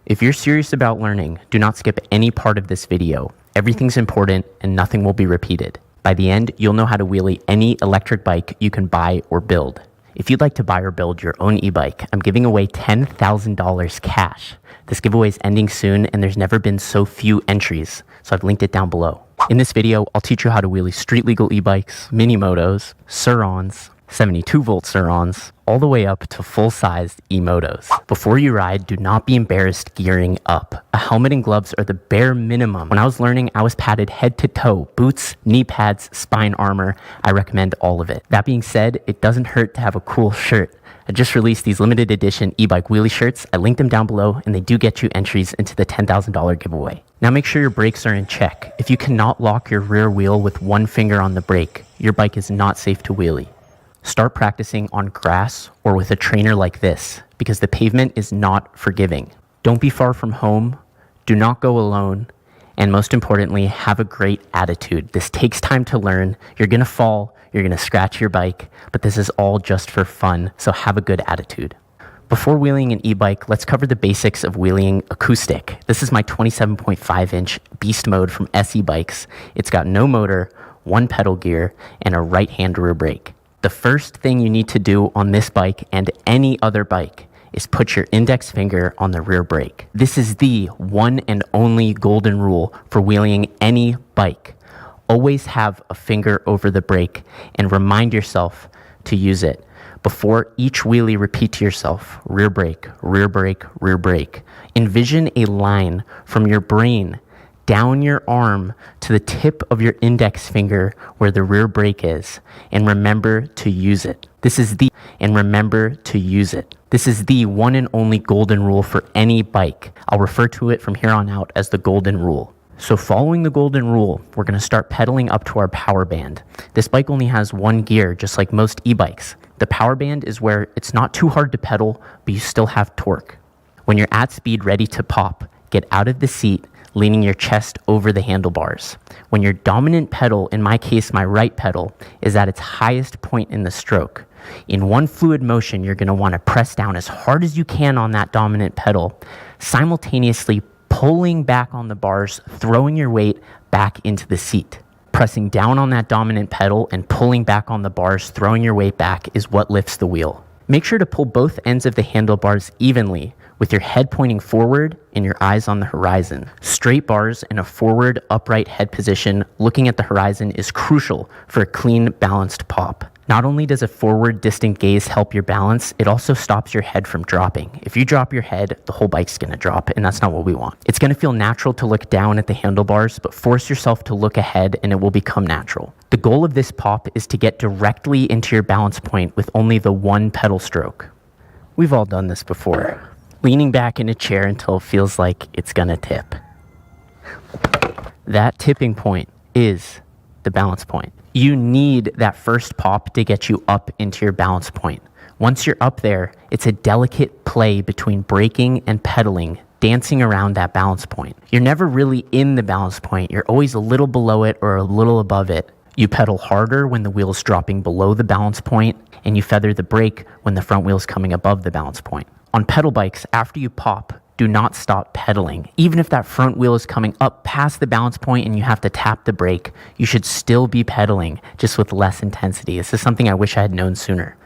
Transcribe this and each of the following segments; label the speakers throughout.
Speaker 1: If you're serious about learning, do not skip any part of this video. Everything's important and nothing will be repeated. By the end, you'll know how to wheelie any electric bike you can buy or build. If you'd like to buy or build your own e-bike, I'm giving away $10,000 cash. This giveaway is ending soon and there's never been so few entries, so I've linked it down below. In this video, I'll teach you how to wheelie street legal e-bikes, mini motos, Sur Rons, 72-volt Sur Rons, all the way up to full-sized e-motos. Before you ride, do not be embarrassed gearing up. A helmet and gloves are the bare minimum. When I was learning, I was padded head to toe. Boots, knee pads, spine armor. I recommend all of it. That being said, it doesn't hurt to have a cool shirt. I just released these limited edition e-bike wheelie shirts. I linked them down below and they do get you entries into the $10,000 giveaway. Now make sure your brakes are in check. If you cannot lock your rear wheel with one finger on the brake, your bike is not safe to wheelie. Start practicing on grass or with a trainer like this because the pavement is not forgiving. Don't be far from home, do not go alone, and most importantly, have a great attitude. This takes time to learn. You're gonna fall, you're gonna scratch your bike, but this is all just for fun, so have a good attitude. Before wheeling an e-bike, let's cover the basics of wheeling acoustic. This is my 27.5-inch beast mode from SE Bikes. It's got no motor, one pedal gear, and a right-hand rear brake. The first thing you need to do on this bike and any other bike is put your index finger on the rear brake. This is the one and only golden rule for wheeling any bike. Always have a finger over the brake and remind yourself to use it. Before each wheelie, repeat to yourself, rear brake, rear brake, rear brake. Envision a line from your brain down your arm to the tip of your index finger where the rear brake is, and remember to use it. This is the one and only golden rule for any bike. I'll refer to it from here on out as the golden rule. So following the golden rule, we're gonna start pedaling up to our power band. This bike only has one gear, just like most e-bikes. The power band is where it's not too hard to pedal, but you still have torque. When you're at speed ready to pop, get out of the seat, leaning your chest over the handlebars. When your dominant pedal, in my case my right pedal, is at its highest point in the stroke, in one fluid motion you're going to want to press down as hard as you can on that dominant pedal, simultaneously pulling back on the bars, throwing your weight back into the seat. Pressing down on that dominant pedal and pulling back on the bars, throwing your weight back is what lifts the wheel. Make sure to pull both ends of the handlebars evenly, with your head pointing forward and your eyes on the horizon. Straight bars in a forward upright head position looking at the horizon is crucial for a clean, balanced pop. Not only does a forward distant gaze help your balance, it also stops your head from dropping. If you drop your head, the whole bike's gonna drop, and that's not what we want. It's gonna feel natural to look down at the handlebars, but force yourself to look ahead and it will become natural. The goal of this pop is to get directly into your balance point with only the one pedal stroke. We've all done this before. Leaning back in a chair until it feels like it's gonna tip. That tipping point is the balance point. You need that first pop to get you up into your balance point. Once you're up there, it's a delicate play between braking and pedaling, dancing around that balance point. You're never really in the balance point. You're always a little below it or a little above it. You pedal harder when the wheel's dropping below the balance point, and you feather the brake when the front wheel's coming above the balance point. On pedal bikes, after you pop, do not stop pedaling. Even if that front wheel is coming up past the balance point and you have to tap the brake, you should still be pedaling, just with less intensity. This is something I wish I had known sooner.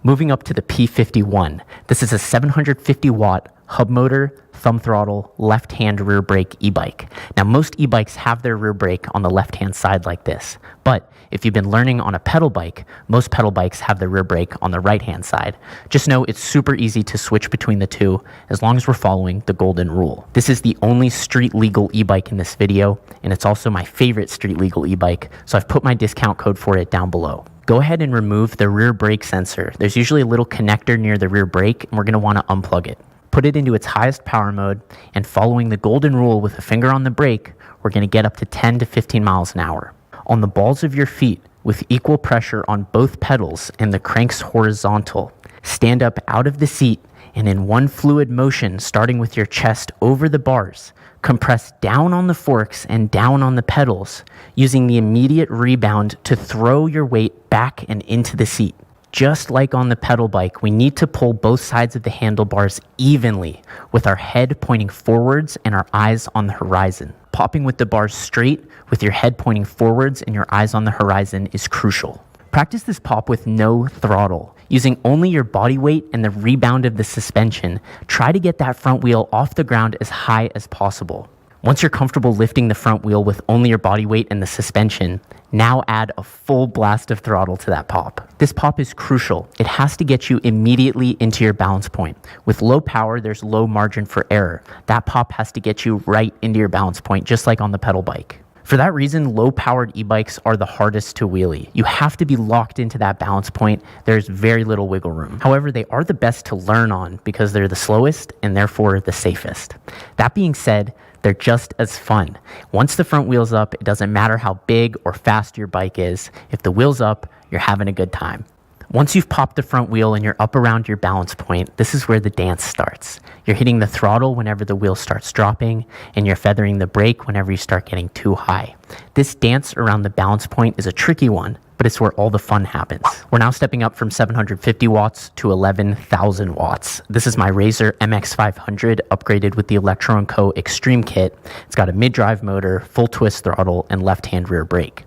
Speaker 1: Moving up to the P51. This is a 750 watt hub motor, thumb throttle, left-hand rear brake e-bike. Now most e-bikes have their rear brake on the left-hand side like this, but if you've been learning on a pedal bike, most pedal bikes have the rear brake on the right-hand side. Just know it's super easy to switch between the two as long as we're following the golden rule. This is the only street legal e-bike in this video, and it's also my favorite street legal e-bike, so I've put my discount code for it down below. Go ahead and remove the rear brake sensor. There's usually a little connector near the rear brake, and we're gonna wanna unplug it. Put it into its highest power mode, and following the golden rule with a finger on the brake, we're gonna get up to 10 to 15 miles an hour. On the balls of your feet, with equal pressure on both pedals and the cranks horizontal, stand up out of the seat and in one fluid motion, starting with your chest over the bars, compress down on the forks and down on the pedals, using the immediate rebound to throw your weight back and into the seat. Just like on the pedal bike, we need to pull both sides of the handlebars evenly with our head pointing forwards and our eyes on the horizon. Popping with the bars straight with your head pointing forwards and your eyes on the horizon is crucial. Practice this pop with no throttle. Using only your body weight and the rebound of the suspension, try to get that front wheel off the ground as high as possible. Once you're comfortable lifting the front wheel with only your body weight and the suspension, now add a full blast of throttle to that pop. This pop is crucial. It has to get you immediately into your balance point. With low power, there's low margin for error. That pop has to get you right into your balance point, just like on the pedal bike. For that reason, low-powered e-bikes are the hardest to wheelie. You have to be locked into that balance point. There's very little wiggle room. However, they are the best to learn on because they're the slowest and therefore the safest. That being said, they're just as fun. Once the front wheel's up, it doesn't matter how big or fast your bike is. If the wheel's up, you're having a good time. Once you've popped the front wheel and you're up around your balance point, this is where the dance starts. You're hitting the throttle whenever the wheel starts dropping, and you're feathering the brake whenever you start getting too high. This dance around the balance point is a tricky one, but it's where all the fun happens. We're now stepping up from 750 watts to 11,000 watts. This is my Razor MX500 upgraded with the Electro & Co. Extreme Kit. It's got a mid-drive motor, full twist throttle, and left-hand rear brake.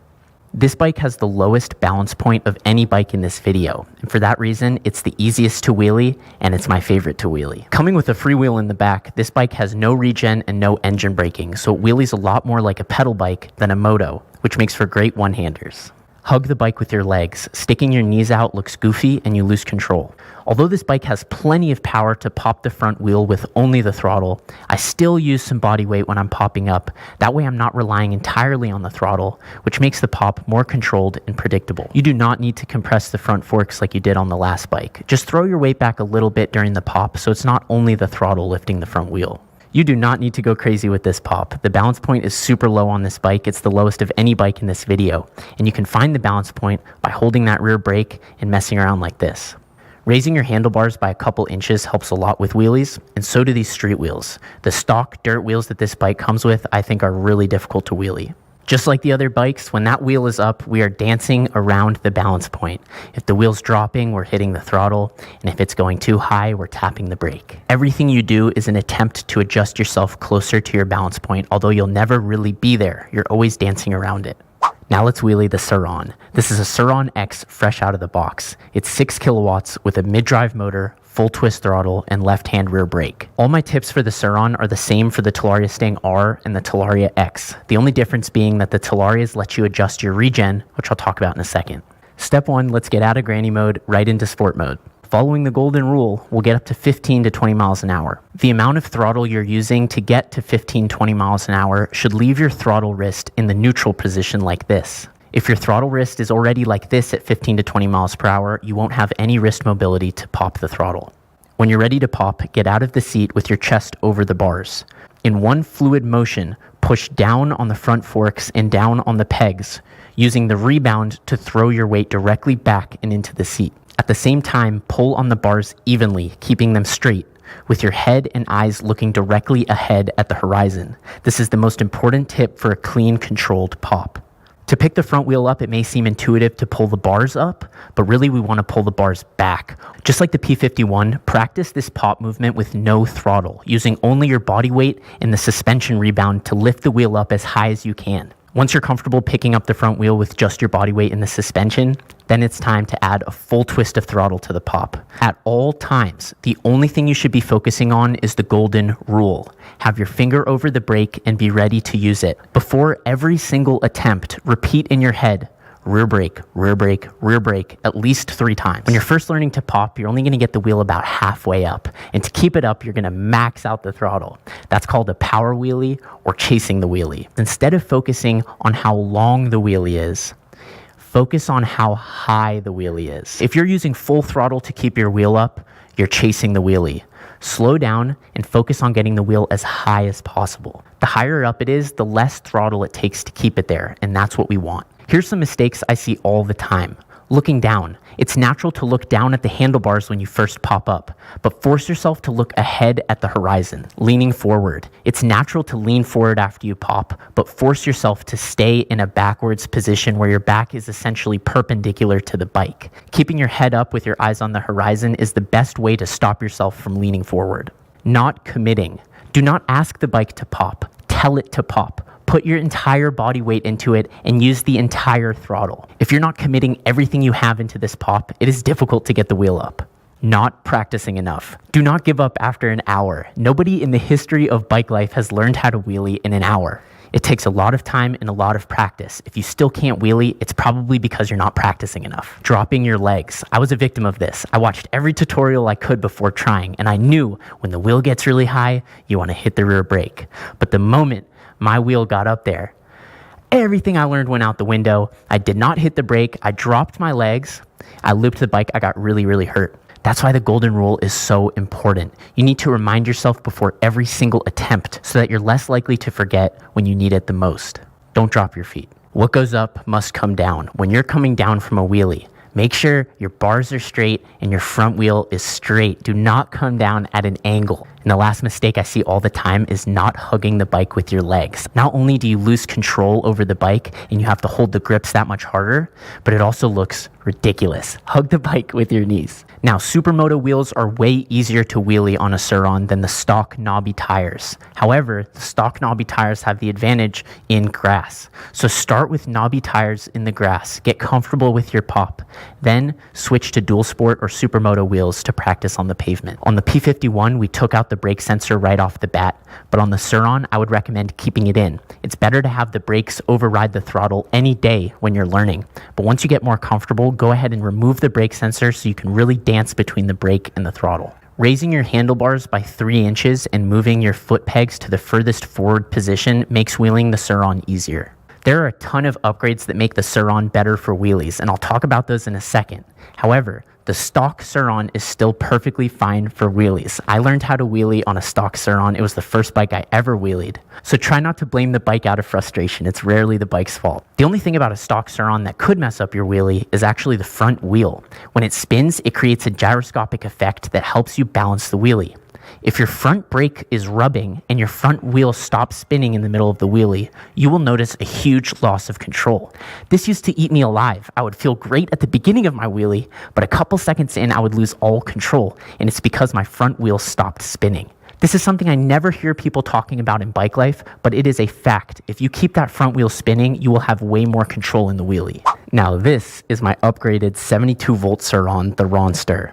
Speaker 1: This bike has the lowest balance point of any bike in this video, and for that reason, it's the easiest to wheelie, and it's my favorite to wheelie. Coming with a freewheel in the back, this bike has no regen and no engine braking, so it wheelies a lot more like a pedal bike than a moto, which makes for great one-handers. Hug the bike with your legs. Sticking your knees out looks goofy and you lose control. Although this bike has plenty of power to pop the front wheel with only the throttle, I still use some body weight when I'm popping up. That way I'm not relying entirely on the throttle, which makes the pop more controlled and predictable. You do not need to compress the front forks like you did on the last bike. Just throw your weight back a little bit during the pop so it's not only the throttle lifting the front wheel. You do not need to go crazy with this pop. The balance point is super low on this bike. It's the lowest of any bike in this video. And you can find the balance point by holding that rear brake and messing around like this. Raising your handlebars by a couple inches helps a lot with wheelies, and so do these street wheels. The stock dirt wheels that this bike comes with, I think are really difficult to wheelie. Just like the other bikes, when that wheel is up, we are dancing around the balance point. If the wheel's dropping, we're hitting the throttle, and if it's going too high, we're tapping the brake. Everything you do is an attempt to adjust yourself closer to your balance point, although you'll never really be there. You're always dancing around it. Now let's wheelie the Sur Ron. This is a Sur Ron X fresh out of the box. It's 6 kilowatts with a mid-drive motor, full twist throttle, and left-hand rear brake. All my tips for the Sur Ron are the same for the Talaria Stang R and the Talaria X. The only difference being that the Talarias let you adjust your regen, which I'll talk about in a second. Step 1, let's get out of granny mode right into sport mode. Following the golden rule, we'll get up to 15 to 20 miles an hour. The amount of throttle you're using to get to 15-20 miles an hour should leave your throttle wrist in the neutral position like this. If your throttle wrist is already like this at 15 to 20 miles per hour, you won't have any wrist mobility to pop the throttle. When you're ready to pop, get out of the seat with your chest over the bars. In one fluid motion, push down on the front forks and down on the pegs, using the rebound to throw your weight directly back and into the seat. At the same time, pull on the bars evenly, keeping them straight, with your head and eyes looking directly ahead at the horizon. This is the most important tip for a clean, controlled pop. To pick the front wheel up, it may seem intuitive to pull the bars up, but really we want to pull the bars back. Just like the P51, practice this pop movement with no throttle, using only your body weight and the suspension rebound to lift the wheel up as high as you can. Once you're comfortable picking up the front wheel with just your body weight and the suspension, then it's time to add a full twist of throttle to the pop. At all times, the only thing you should be focusing on is the golden rule. Have your finger over the brake and be ready to use it. Before every single attempt, repeat in your head, rear brake, rear brake, rear brake, at least 3 times. When you're first learning to pop, you're only going to get the wheel about halfway up. And to keep it up, you're going to max out the throttle. That's called a power wheelie or chasing the wheelie. Instead of focusing on how long the wheelie is, focus on how high the wheelie is. If you're using full throttle to keep your wheel up, you're chasing the wheelie. Slow down and focus on getting the wheel as high as possible. The higher up it is, the less throttle it takes to keep it there, and that's what we want. Here's some mistakes I see all the time. Looking down. It's natural to look down at the handlebars when you first pop up, but force yourself to look ahead at the horizon. Leaning forward. It's natural to lean forward after you pop, but force yourself to stay in a backwards position where your back is essentially perpendicular to the bike. Keeping your head up with your eyes on the horizon is the best way to stop yourself from leaning forward. Not committing. Do not ask the bike to pop. Tell it to pop. Put your entire body weight into it and use the entire throttle. If you're not committing everything you have into this pop, it is difficult to get the wheel up. Not practicing enough. Do not give up after an hour. Nobody in the history of bike life has learned how to wheelie in an hour. It takes a lot of time and a lot of practice. If you still can't wheelie, it's probably because you're not practicing enough. Dropping your legs. I was a victim of this. I watched every tutorial I could before trying, and I knew when the wheel gets really high, you want to hit the rear brake. But the moment my wheel got up there, everything I learned went out the window. I did not hit the brake. I dropped my legs. I looped the bike. I got really, really hurt. That's why the golden rule is so important. You need to remind yourself before every single attempt so that you're less likely to forget when you need it the most. Don't drop your feet. What goes up must come down. When you're coming down from a wheelie, make sure your bars are straight and your front wheel is straight. Do not come down at an angle. And the last mistake I see all the time is not hugging the bike with your legs. Not only do you lose control over the bike and you have to hold the grips that much harder, but it also looks ridiculous. Hug the bike with your knees. Now, Supermoto wheels are way easier to wheelie on a Sur Ron than the stock knobby tires. However, the stock knobby tires have the advantage in grass. So start with knobby tires in the grass. Get comfortable with your pop. Then switch to dual sport or Supermoto wheels to practice on the pavement. On the P51, we took out the brake sensor right off the bat, but on the Sur Ron, I would recommend keeping it in. It's better to have the brakes override the throttle any day when you're learning. But once you get more comfortable, go ahead and remove the brake sensor so you can really dance between the brake and the throttle. Raising your handlebars by 3 inches and moving your foot pegs to the furthest forward position makes wheeling the Sur Ron easier. There are a ton of upgrades that make the Sur Ron better for wheelies, and I'll talk about those in a second. However, the stock Sur Ron is still perfectly fine for wheelies. I learned how to wheelie on a stock Sur Ron. It was the first bike I ever wheelied. So try not to blame the bike out of frustration. It's rarely the bike's fault. The only thing about a stock Sur Ron that could mess up your wheelie is actually the front wheel. When it spins, it creates a gyroscopic effect that helps you balance the wheelie. If your front brake is rubbing and your front wheel stops spinning in the middle of the wheelie, you will notice a huge loss of control. This used to eat me alive. I would feel great at the beginning of my wheelie, but a couple seconds in, I would lose all control, and it's because my front wheel stopped spinning. This is something I never hear people talking about in bike life, but it is a fact. If you keep that front wheel spinning, you will have way more control in the wheelie. Now, this is my upgraded 72-volt Sur Ron, the Ronster.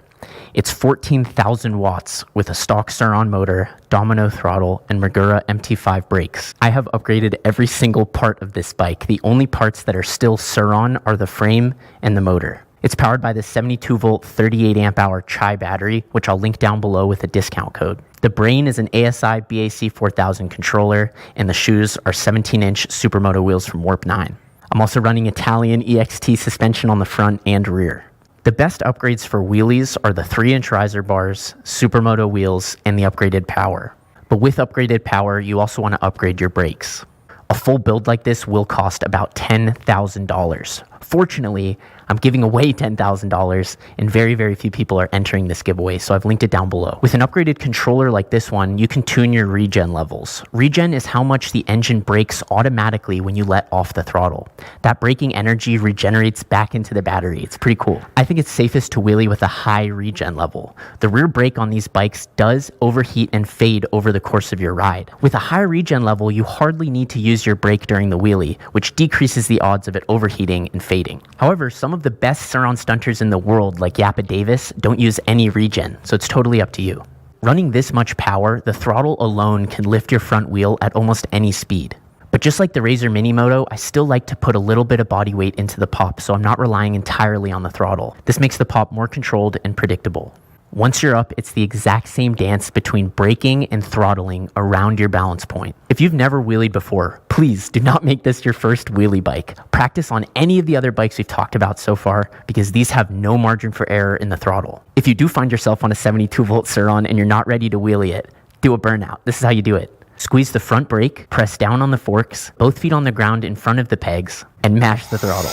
Speaker 1: It's 14,000 watts with a stock Sur Ron motor, domino throttle, and Magura MT5 brakes. I have upgraded every single part of this bike. The only parts that are still Sur Ron are the frame and the motor. It's powered by the 72-volt 38 amp hour Chai battery, which I'll link down below with a discount code. The brain is an ASI BAC 4000 controller, and the shoes are 17-inch Supermoto wheels from Warp 9. I'm also running Italian EXT suspension on the front and rear. The best upgrades for wheelies are the 3-inch riser bars, Supermoto wheels, and the upgraded power. But with upgraded power, you also want to upgrade your brakes. A full build like this will cost about $10,000. Fortunately, I'm giving away $10,000, and very, very few people are entering this giveaway, so I've linked it down below. With an upgraded controller like this one, you can tune your regen levels. Regen is how much the engine brakes automatically when you let off the throttle. That braking energy regenerates back into the battery. It's pretty cool. I think it's safest to wheelie with a high regen level. The rear brake on these bikes does overheat and fade over the course of your ride. With a high regen level, you hardly need to use your brake during the wheelie, which decreases the odds of it overheating and fading. However, some of the best Sur Ron stunters in the world, like Yappa Davis, don't use any regen, so it's totally up to you. Running this much power, the throttle alone can lift your front wheel at almost any speed. But just like the Razor Minimoto, I still like to put a little bit of body weight into the pop, so I'm not relying entirely on the throttle. This makes the pop more controlled and predictable. Once you're up, it's the exact same dance between braking and throttling around your balance point. If you've never wheelied before, please do not make this your first wheelie bike. Practice on any of the other bikes we've talked about so far, because these have no margin for error in the throttle. If you do find yourself on a 72-volt Sur Ron and you're not ready to wheelie it, do a burnout. This is how you do it. Squeeze the front brake, press down on the forks, both feet on the ground in front of the pegs, and mash the throttle.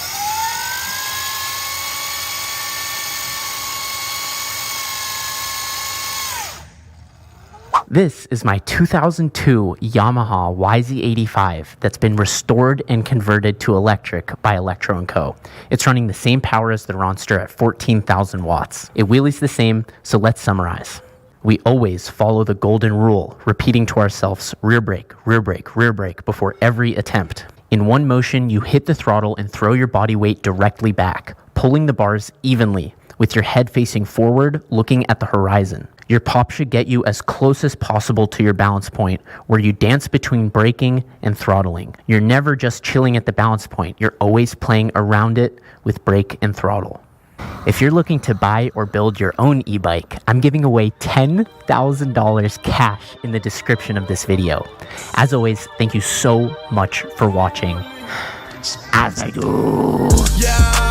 Speaker 1: This is my 2002 Yamaha YZ85 that's been restored and converted to electric by Electro & Co. It's running the same power as the Ronster at 14,000 watts. It wheelies the same, so let's summarize. We always follow the golden rule, repeating to ourselves rear brake, rear brake, rear brake before every attempt. In one motion, you hit the throttle and throw your body weight directly back, pulling the bars evenly, with your head facing forward, looking at the horizon. Your pop should get you as close as possible to your balance point, where you dance between braking and throttling. You're never just chilling at the balance point, you're always playing around it with brake and throttle. If you're looking to buy or build your own e-bike, I'm giving away $10,000 cash in the description of this video. As always, thank you so much for watching. As I do. Yeah.